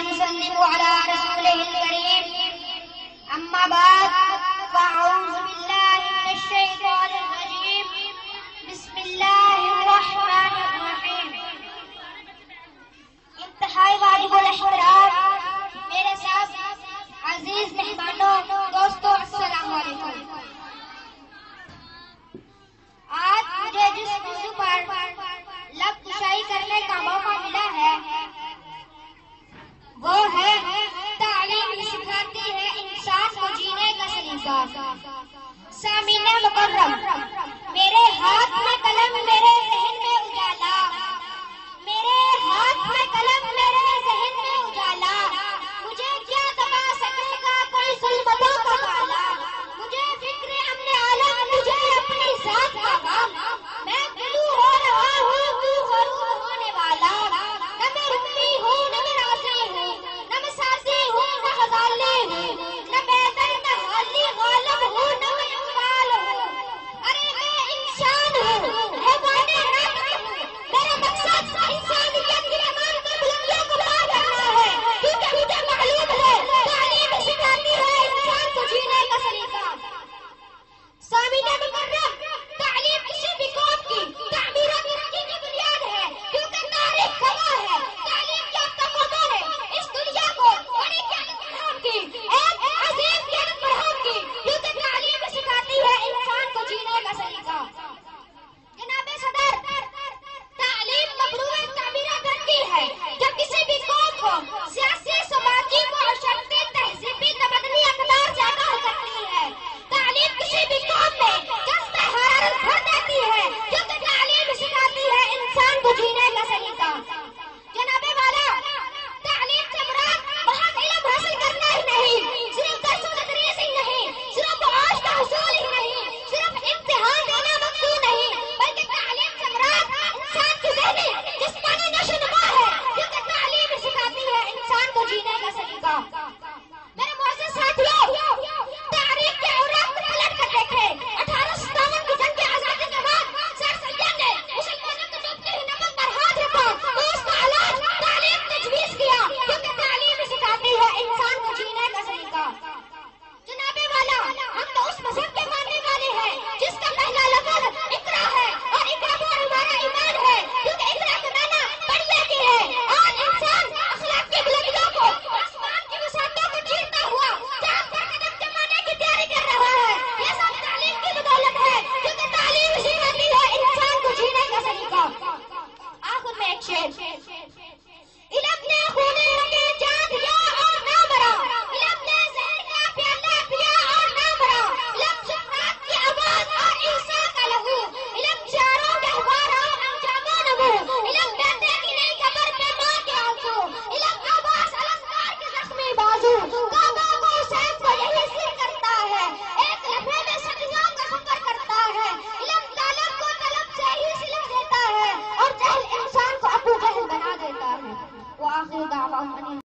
ونسلم على رسوله الكريم أما بعد فأعوذ بالله من الشيطان الرجيم بسم الله الرحمن الرحیم۔ انتہائی واجب الاحترام میرے ساتھ عزیز مہمانوں دوستوں السلام علیکم۔ آج مجھے جس موضوع پر لب کشائی کرنے کا موقع ملا ہے وہ ہے تعلیم سکھاتی ہے انسان کو جینے کا سلیقہ۔ سامعین مکرم، میرے ہاتھ میں قلم میرے ذہن میں اجالا، میرے ہاتھ میں قلم میرے ذہن میں اجالا، مجھے کیا دبا سکے گا کوئی ظلمتوں کا بالا، مجھے فکر امن عالم، مجھے اپنی ذات کا غم، میں گلو ہو رہا ہوں تو غرور ہونے والا، نہ میں رکھی ہوں نہ میں راضی ہوں، نہ میں سازی ہوں نہ غزالی ہوں، نہ بیدر نہ حالی غالب ہوں نہ میں اقبال ہوں، ارے میں انسان ہوں حیوان رات ہوں، میرا مقصد انسانیت کی امان کی بلندیوں کو پا کرنا ہے، کیونکہ مجھے معلوم ہے تعلیم سکھاتی ہے انسان کو جینے کا سلیقہ۔ سامعین مکرم، تعلیم کسی بھی قوم کی تعمیر و ترقی کی بنیاد ہے، کیونکہ تاریخ گواہ ہے تعلیم یافتہ قوموں نے اس دنیا کو بڑی قیادت فراہم کی، ایک عظیم قیادت فراہم کی، کیونکہ تعلیم سکھاتی ہے انسان کو جینے کا سلیقہ۔ جناب صدر، تعلیم مبنوع تعمیر و ترقی ہے جو کسی بھی قوم کو سیاسی، سماجی، معاشرتی، تہذیبی، تمدنی اقدار سے آگاہ کرتی ہے۔ تعلیم کسی بھی قوم میں جذبہ حرارت بھر دیتی ہے، کیونکہ تعلیم سکھاتی ہے انسان کو جینے کا سلیقہ۔ جناب والا، تعلیم سے مراد محض علم حاصل کرنا ہی نہیں، صرف درس و تدریس ہی نہیں، صرف معاش کا حصول ہی نہیں، صرف امتحان دینا مقصود نہیں، بلکہ تعلیم سے مراد انسان کی ذہنی جسمانی نشو و نما ہے، کیونکہ تعلیم سکھاتی ہے انسان کو جینے کا سلیقہ۔ میرے معزز ساتھیوں، تاریخ کے اوراق کو پلٹ کر دیکھیں، 1857 کی جنگ آزادی کے بعد سر سید نے مسلمانوں کو ڈوبتے ہوئے نمک پر ہاتھ رکھا تو اس کا علاج تعلیم تجویز کیا، کیونکہ تعلیم سکھاتی ہے انسان کو جینے کا سلیقہ۔ جناب والا، ہم تو اس مذہب کے ماننے والے ہیں جس کا پہلا لفظ اقرا ہے، اور اقرا پر ہمارا ایمان ہے، کیونکہ اقرا کا معنی پڑھنے کی ہے۔ آج انسان اخلاق کی بلندیوں کو، آسمان کی وسعتوں کو چیرتا ہوا چاند پر قدم جمانے کی تیاری کر رہا ہے، یہ سب تعلیم کی بدولت ہے، کیونکہ تعلیم سکھاتی ہے انسان کو جینے کا سلیقہ۔ آخر میں ایک شعر، علم نے خون رنگے جان دیا اور نہ مرا، علم نے زہر کا پیالہ پیا اور نہ مرا، علم سقراط کی آواز اور عیسیٰ کا لہو، علم شعروں گہواروں انجاموں نمو، علم بیٹے کی نئی قبر پہ ماں کے آنسو، علم عباس الاسکار کے زخمی بازو، کعبہ کو سیف کو یہی سر کرتا ہے، ایک لمحے میں صدیوں کا سفر کرتا ہے، علم طالب کو طلب سے ہی سلا دیتا ہے اور جہل انسان کو ابو جہل بنا دیتا ہے۔ وآخر دعوانا